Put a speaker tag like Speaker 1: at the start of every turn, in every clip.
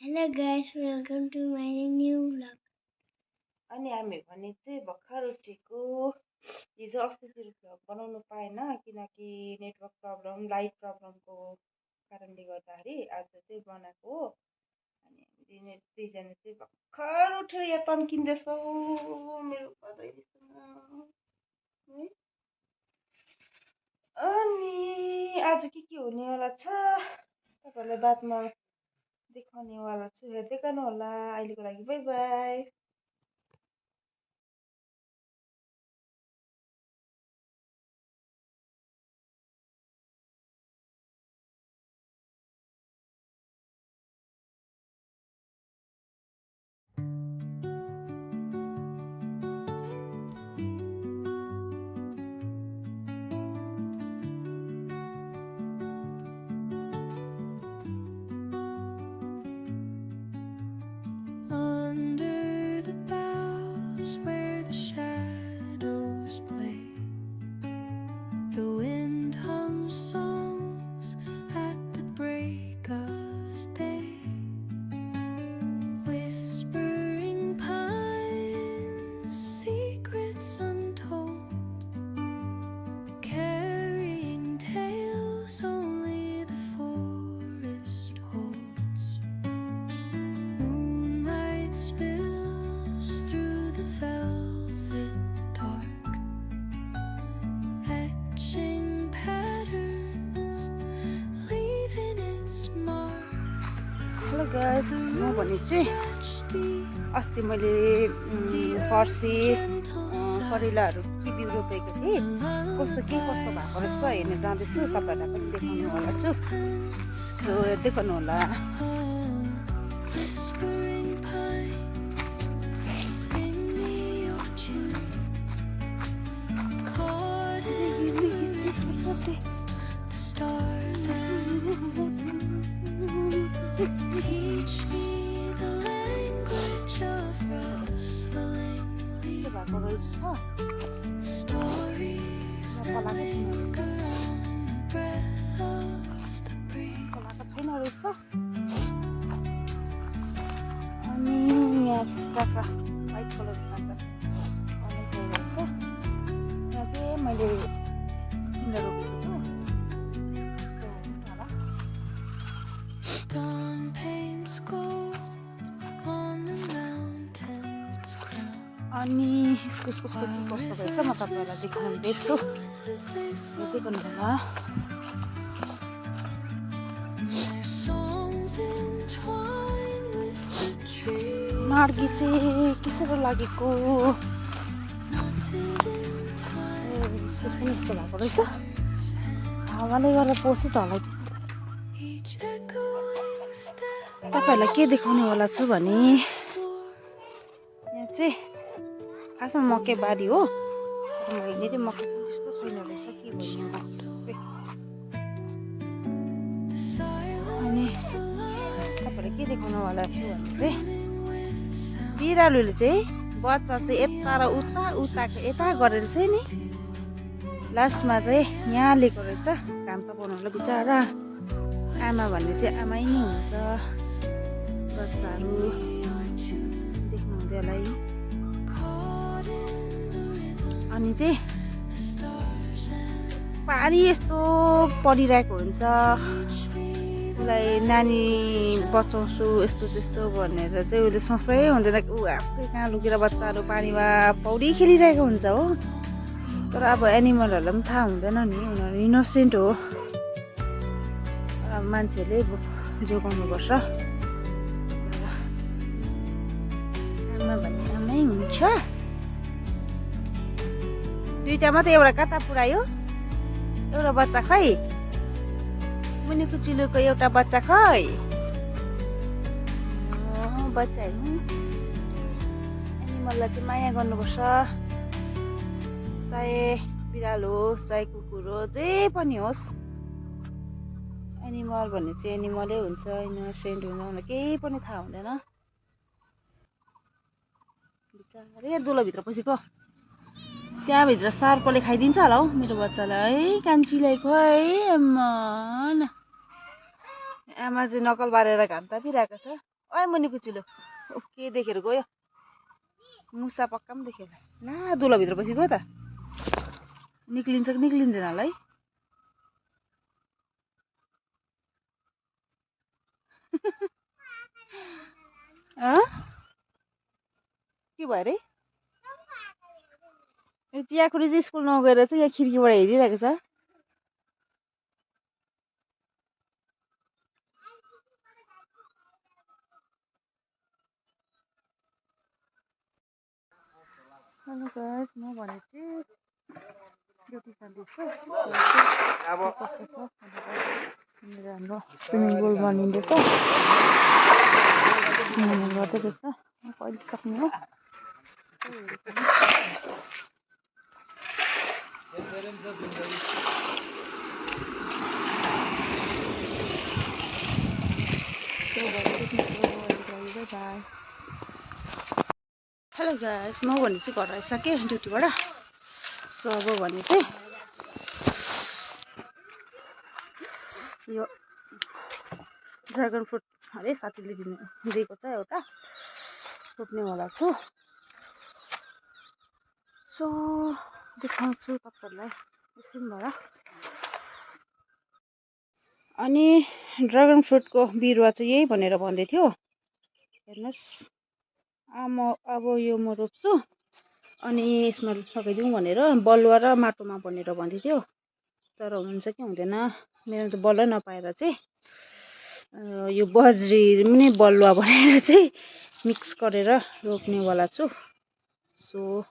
Speaker 1: Hello guys, welcome to my new vlog.
Speaker 2: अनि हामी भने चाहिँ भर्खर उठेको हिजो अस्तितिर भ्लग बनाउनु पाएन किनकि नेटवर्क प्रब्लम लाइट प्रब्लमको कारणले गर्दाखेरि आज चाहिँ बनाएको हो। अनि हामी दुईजना चाहिँ भर्खर उठेर यहाँ तन्किँदैछौँ मेरो बधाईसँग है। अनि आज के हुनेवाला छ तपाईँहरूलाई बादमा देखाउनेवाला छु, हेर्दै गर्नु होला। अहिलेको लागि by by.
Speaker 3: Under the boughs where the shadows play, the wind hums songs at the break of day. Whispering pines, secrets untold, carrying tales only the forest holds. Moonlight spills through the velvet dark, etching patterns, leaving its mark.
Speaker 2: Hello guys, म भने चाहिँ अस्ति मैले फर्सी करेलाहरू के बिउ रोपेको थिएँ, कस्तो भएको रहेछ हेर्न जाँदैछु। तपाईँहरूलाई पनि देखाउनेवाला छु, हेर्दै गर्नु होला।
Speaker 3: Whispering pines, sing me your tune, caught in the rhythm of the stars and the moon. Teach me the language of rustling leaves, stories that linger on the breath of the breeze.
Speaker 2: छैन रहेछ। अनि यहाँ काका white कलरको काका अनेक रहेछ। यहाँ चाहिँ मैले सिन्डा रोपेको छु। यस्तो हुन्छ होला।
Speaker 3: Dawn paints gold on the mountain's crown.
Speaker 2: अनि इस्कुसको कस्तो रहेछ म तपाईँहरूलाई देखाउँदैछु, हेर्दै गर्नु होला।
Speaker 3: Their songs entwine with the trees,
Speaker 2: मार्गी चाहिँ कसरी लागेको,
Speaker 3: knotted in time,
Speaker 2: इस्कुस पनि यस्तो भएको रहेछ। हावाले गर्दा पोसित होला।
Speaker 3: each echoing step
Speaker 2: तपाईँहरूलाई के देखाउनेवाला छु भने यहाँ चाहिँ खासमा मकै बारी हो। मैले चाहिँ मकै त्यस्तो छैन रहेछ, के भयो
Speaker 3: the
Speaker 2: अनि
Speaker 3: silence alive,
Speaker 2: तपाईँलाई के देखाउनेवाला छु भने चाहिँ
Speaker 3: with sound.
Speaker 2: बिरालोले चाहिँ बच्चा चाहिँ यता र उता उताको यता गरेर चाहिँ नि लास्टमा चाहिँ यहाँ लिएको रहेछ। काम त बनाउनु बिचरा आमा भन्ने चाहिँ आमै नै हुन्छ। बच्चाहरू देख्नुहुँदै होला है। अनि चाहिँ पानी यस्तो परिरहेको हुन्छ, उसलाई नानी बचाउँछु यस्तो त्यस्तो भनेर चाहिँ उसले सोचै हुँदैन। ऊ आफै कहाँ लुकेर बच्चाहरू पानीमा पौडी खेलिरहेको हुन्छ हो। तर अब एनिमलहरूलाई पनि थाहा हुँदैन नि, उनीहरू इनोसेन्ट हो। अब मान्छेहरूले जोगाउनुपर्छ। आमा भन्ने आमै हुन्छ। दुईटा मात्रै, एउटा कता पुऱ्यायो, एउटा बच्चा खै, मुनिको चिलोको एउटा बच्चा खै। बच्चा हेर्नु, एनिमललाई चाहिँ माया गर्नुपर्छ। चाहे बिरालो होस् चाहे कुकुर होस् जे पनि होस्, एनिमल भन्ने चाहिँ एनिमलै हुन्छ। इनोसेन्ट हुँदैन, केही पनि थाहा हुँदैन। बिचारा दुलोभित्र पसेको, त्यहाँभित्र सर्पले खाइदिन्छ होला हौ मेरो बच्चालाई है। कान्छीलाई खोइ आमा चाहिँ नकल बारेर घाम तापिरहेको छ। ओइ मुनि कुचुलो के देखेर गयो मुसा पक्का पनि देखेर ला दुलाभित्र पछि गयो त निक्लिन्छ कि निक्लिँदैन होला है के भयो अरे यो चियाखुरी चाहिँ स्कुल नगएर चाहिँ यहाँ खिड्कीबाट हेरिरहेको छ हेलो गाइस म भने चाहिँ ड्युटी जाँदैछु अब कस्तो छ भनेर हाम्रो स्विमिङ पुल बनिँदैछ गर्दै रहेछ कहिले सक्ने हो हेलो गाइस म भने चाहिँ घर आइसकेँ ड्युटीबाट सो अब भने चाहिँ यो ड्रागन फ्रुट अरे साथीले दिएको छ एउटा रोप्नेवाला छु सो देखाउँछु तपाईँहरूलाई एकछिनबाट अनि ड्रागन फ्रुटको बिरुवा चाहिँ यही भनेर भन्दै थियो हेर्नुहोस् अब यो म रोप्छु अनि यसमा लगाइदिउँ भनेर बलुवा र माटोमा भनेर भन्दै थियो तर हुन्छ कि हुँदैन मेरो त बलुवा नपाएर चाहिँ यो बजरी पनि बलुवा भनेर चाहिँ मिक्स गरेर रोप्नेवाला छु सो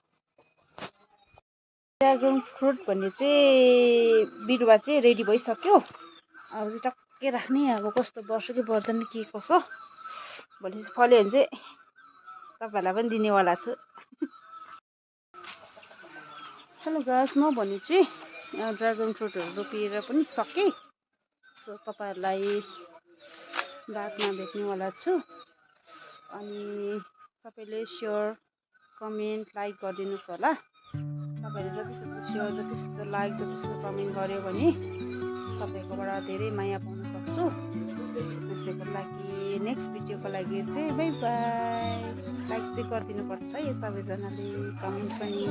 Speaker 2: ड्रागन फ्रुट भन्ने चाहिँ बिरुवा चाहिँ रेडी भइसक्यो अब चाहिँ टक्कै राख्ने अब कस्तो बढ्छ कि बढ्दैन के कसो भोलि चाहिँ फल्यो भने चाहिँ तपाईँहरूलाई पनि दिनेवाला छु हेलो गाइस म भने चाहिँ ड्रागन फ्रुटहरू रोपिएर पनि सकेँ सो तपाईँहरूलाई बादमा भेट्नेवाला छु अनि सबैले सेयर कमेन्ट लाइक गरिदिनुहोस् होला तपाईँहरूले जतिसक्दो सेयर जतिसक्दो लाइक जतिसक्दो कमेन्ट गर्यो भने तपाईँकोबाट धेरै माया पाउन सक्छु त्यसैको लागि नेक्स्ट भिडियोको लागि चाहिँ बाई बाई लाइक चाहिँ गरिदिनुपर्छ है सबैजनाले कमेन्ट पनि